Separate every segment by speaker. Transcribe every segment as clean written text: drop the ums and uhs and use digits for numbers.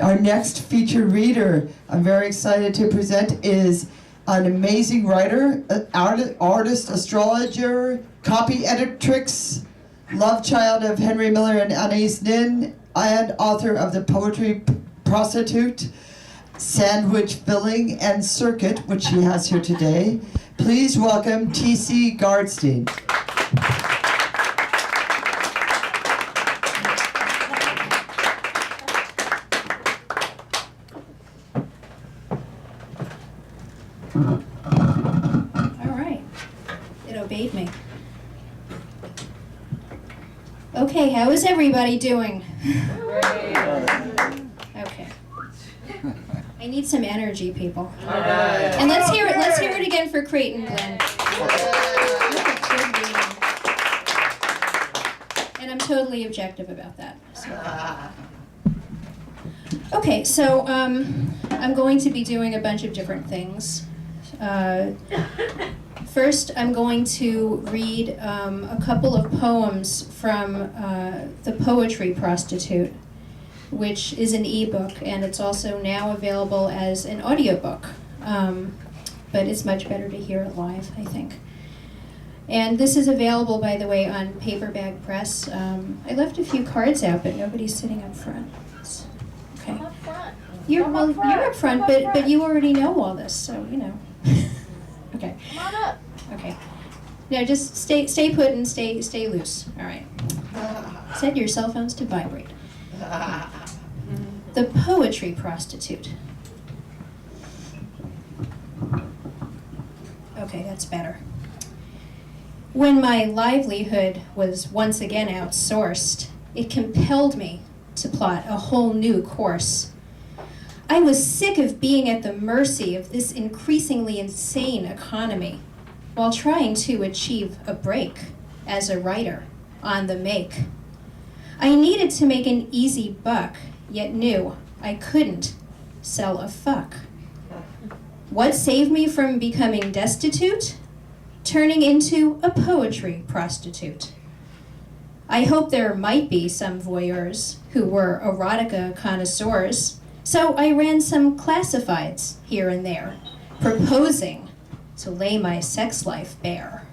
Speaker 1: Our next featured reader I'm very excited to present is an amazing writer, artist, astrologer, copy editrix, love child of Henry Miller and Anais Nin, and author of the Poetry Prostitute, Sandwich Filling, and Circuit, which she has here today. Please welcome T.C. Gardstein.
Speaker 2: All right, it obeyed me. Okay, how is everybody doing? Okay. I need some energy, people. And let's hear it again for Creighton Glenn. And I'm totally objective about that. Okay, so I'm going to be doing a bunch of different things. First, I'm going to read a couple of poems from the Poetry Prostitute, which is an ebook, and it's also now available as an audiobook. But it's much better to hear it live, I think. And this is available, by the way, on Paperback Press. I left a few cards out, but nobody's sitting up front. Okay.
Speaker 3: I'm up front.
Speaker 2: You're up front, but you already know all this, so you know. Okay.
Speaker 3: Come on up.
Speaker 2: Okay. Now just stay put and stay loose. All right. Set your cell phones to vibrate. The Poetry Prostitute. Okay, that's better. When my livelihood was once again outsourced, it compelled me to plot a whole new course. I was sick of being at the mercy of this increasingly insane economy while trying to achieve a break as a writer on the make. I needed to make an easy buck, yet knew I couldn't sell a fuck. What saved me from becoming destitute? Turning into a poetry prostitute. I hope there might be some voyeurs who were erotica connoisseurs, so I ran some classifieds here and there, proposing to lay my sex life bare.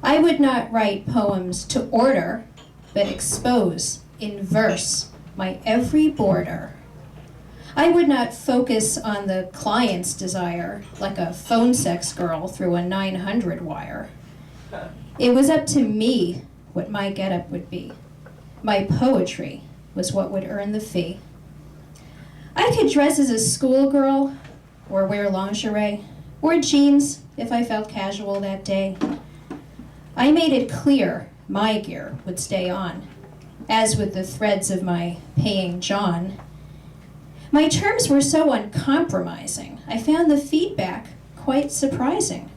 Speaker 2: I would not write poems to order, but expose in verse my every border. I would not focus on the client's desire like a phone sex girl through a 900 wire. It was up to me what my getup would be. My poetry was what would earn the fee. I could dress as a schoolgirl, or wear lingerie, or jeans if I felt casual that day. I made it clear my gear would stay on, as with the threads of my paying John. My terms were so uncompromising, I found the feedback quite surprising.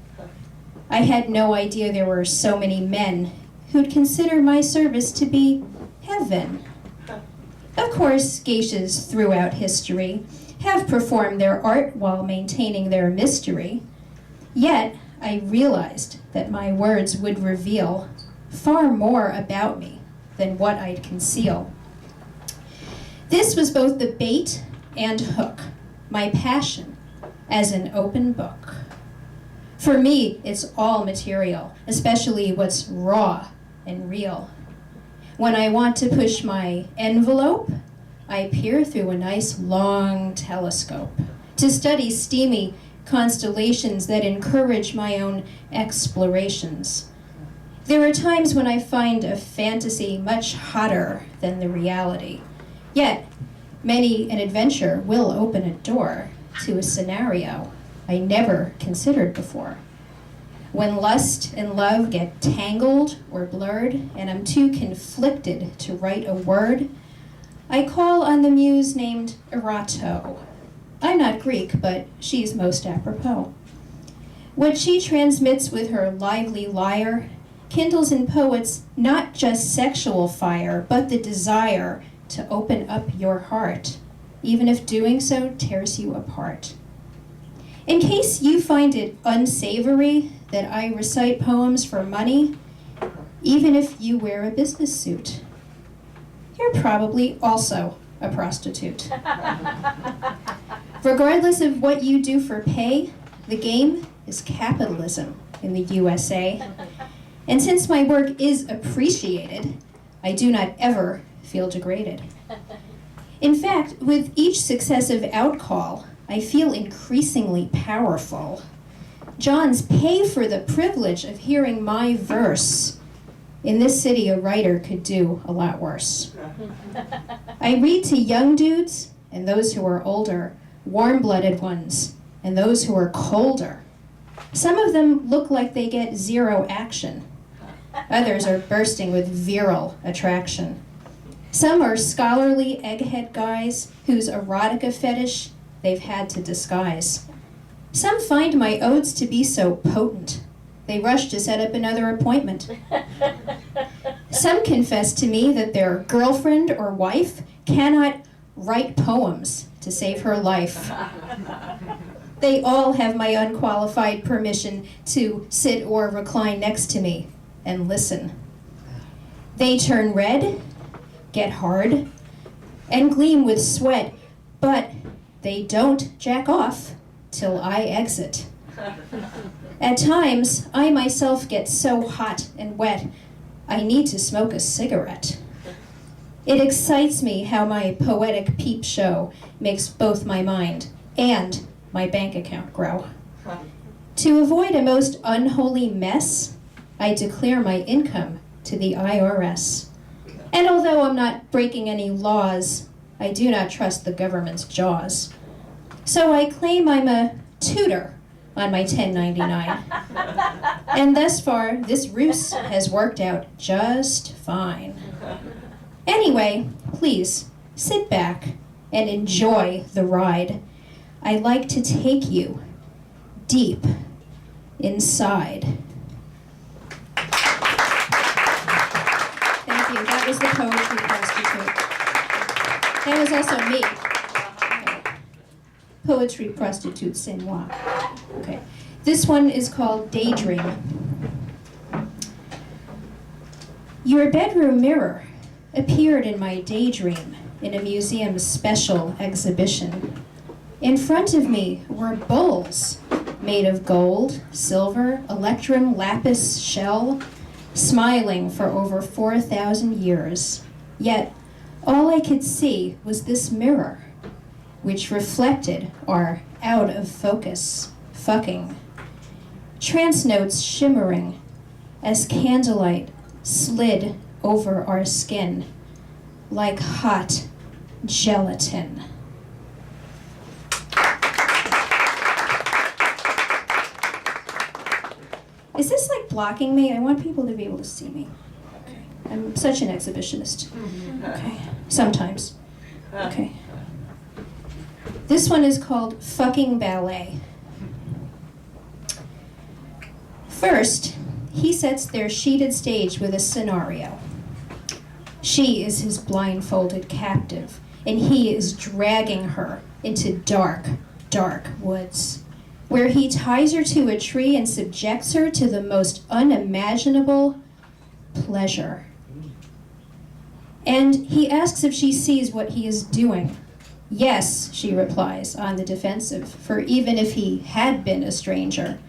Speaker 2: I had no idea there were so many men who'd consider my service to be heaven. Of course, geishas throughout history have performed their art while maintaining their mystery. Yet, I realized that my words would reveal far more about me than what I'd conceal. This was both the bait and hook, my passion as an open book. For me, it's all material, especially what's raw and real. When I want to push my envelope, I peer through a nice long telescope to study steamy constellations that encourage my own explorations. There are times when I find a fantasy much hotter than the reality, yet many an adventure will open a door to a scenario I never considered before. When lust and love get tangled or blurred, and I'm too conflicted to write a word, I call on the muse named Erato. I'm not Greek, but she's most apropos. What she transmits with her lively lyre kindles in poets not just sexual fire, but the desire to open up your heart, even if doing so tears you apart. In case you find it unsavory that I recite poems for money, even if you wear a business suit, you're probably also a prostitute. Regardless of what you do for pay, the game is capitalism in the USA. And since my work is appreciated, I do not ever feel degraded. In fact, with each successive outcall, I feel increasingly powerful. Johns pay for the privilege of hearing my verse. In this city, a writer could do a lot worse. I read to young dudes and those who are older, warm-blooded ones and those who are colder. Some of them look like they get zero action. Others are bursting with virile attraction. Some are scholarly egghead guys whose erotica fetish they've had to disguise. Some find my odes to be so potent, they rush to set up another appointment. Some confess to me that their girlfriend or wife cannot write poems to save her life. They all have my unqualified permission to sit or recline next to me and listen. They turn red, get hard, and gleam with sweat, but they don't jack off till I exit. At times, I myself get so hot and wet, I need to smoke a cigarette. It excites me how my poetic peep show makes both my mind and my bank account grow. To avoid a most unholy mess, I declare my income to the IRS. And although I'm not breaking any laws, I do not trust the government's jaws. So I claim I'm a tutor on my 1099. And thus far, this ruse has worked out just fine. Anyway, please sit back and enjoy the ride. I like to take you deep inside. Thank you. That was the Poetry Prostitute. That was also me. Poetry Prostitute, c'est moi. Okay. This one is called Daydream. Your bedroom mirror appeared in my daydream in a museum's special exhibition. In front of me were bowls made of gold, silver, electrum, lapis, shell, smiling for over 4,000 years. Yet, all I could see was this mirror, which reflected our out-of-focus fucking. Trance notes shimmering as candlelight slid over our skin like hot gelatin. Is this like blocking me? I want people to be able to see me. Okay. I'm such an exhibitionist. Okay. Sometimes. Okay. This one is called Fucking Ballet. First, he sets their sheeted stage with a scenario. She is his blindfolded captive, and he is dragging her into dark, dark woods, where he ties her to a tree and subjects her to the most unimaginable pleasure. And he asks if she sees what he is doing. Yes, she replies, on the defensive, for even if he had been a stranger,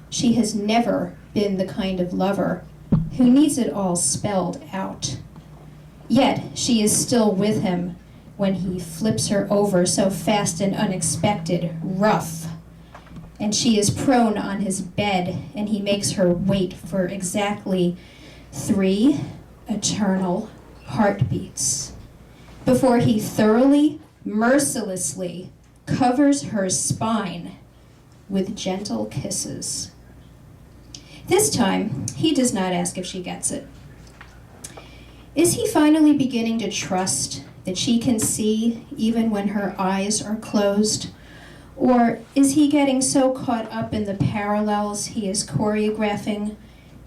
Speaker 2: she has never been the kind of lover who needs it all spelled out. Yet she is still with him when he flips her over so fast and unexpected, rough. And she is prone on his bed, and he makes her wait for exactly 3 eternal heartbeats before he thoroughly, mercilessly covers her spine with gentle kisses. This time, he does not ask if she gets it. Is he finally beginning to trust that she can see even when her eyes are closed? Or is he getting so caught up in the parallels he is choreographing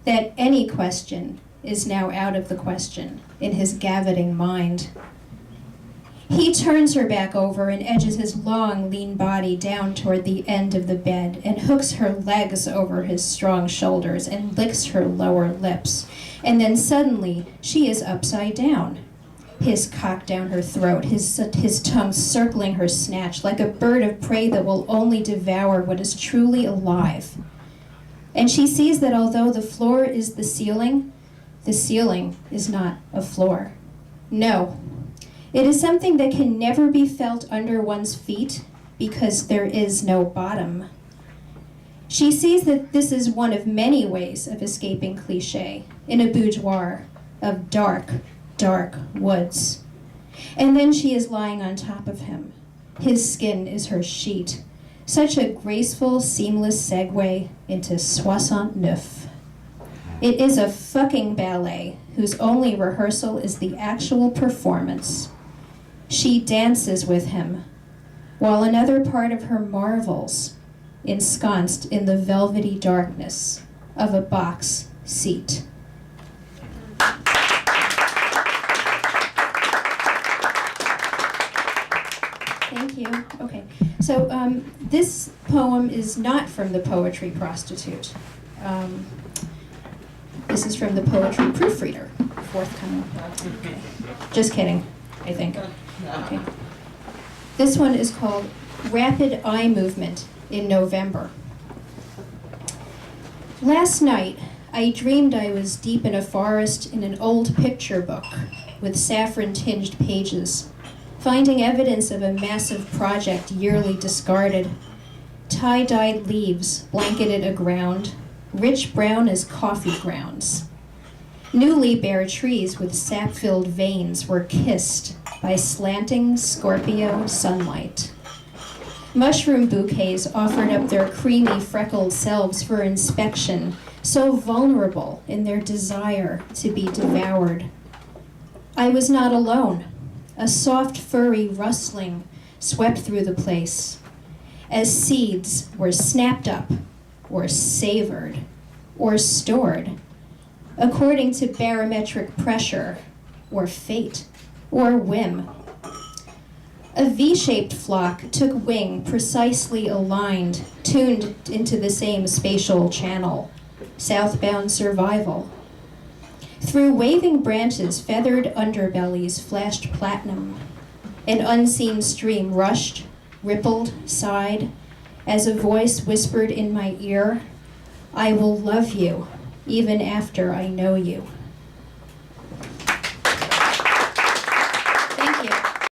Speaker 2: that any question is now out of the question in his gavetting mind? He turns her back over and edges his long, lean body down toward the end of the bed and hooks her legs over his strong shoulders and licks her lower lips. And then suddenly, she is upside down, his cocked down her throat, his tongue circling her snatch like a bird of prey that will only devour what is truly alive. And she sees that although the floor is the ceiling is not a floor. No, it is something that can never be felt under one's feet because there is no bottom. She sees that this is one of many ways of escaping cliché in a boudoir of dark, dark woods. And then she is lying on top of him. His skin is her sheet. Such a graceful, seamless segue into 69. It is a fucking ballet whose only rehearsal is the actual performance. She dances with him, while another part of her marvels, ensconced in the velvety darkness of a box seat. Thank you. Okay. So this poem is not from the Poetry Prostitute. This is from the Poetry Proofreader, forthcoming. Okay. Just kidding, I think. Okay. This one is called Rapid Eye Movement in November. Last night, I dreamed I was deep in a forest in an old picture book with saffron-tinged pages, finding evidence of a massive project yearly discarded. Tie-dyed leaves blanketed a ground, rich brown as coffee grounds. Newly bare trees with sap-filled veins were kissed by slanting Scorpio sunlight. Mushroom bouquets offered up their creamy, freckled selves for inspection, so vulnerable in their desire to be devoured. I was not alone. A soft, furry rustling swept through the place, as seeds were snapped up, or savored, or stored, according to barometric pressure, or fate, or whim. A V-shaped flock took wing precisely aligned, tuned into the same spatial channel, southbound survival. Through waving branches, feathered underbellies flashed platinum. An unseen stream rushed, rippled, sighed, as a voice whispered in my ear, "I will love you, even after I know you."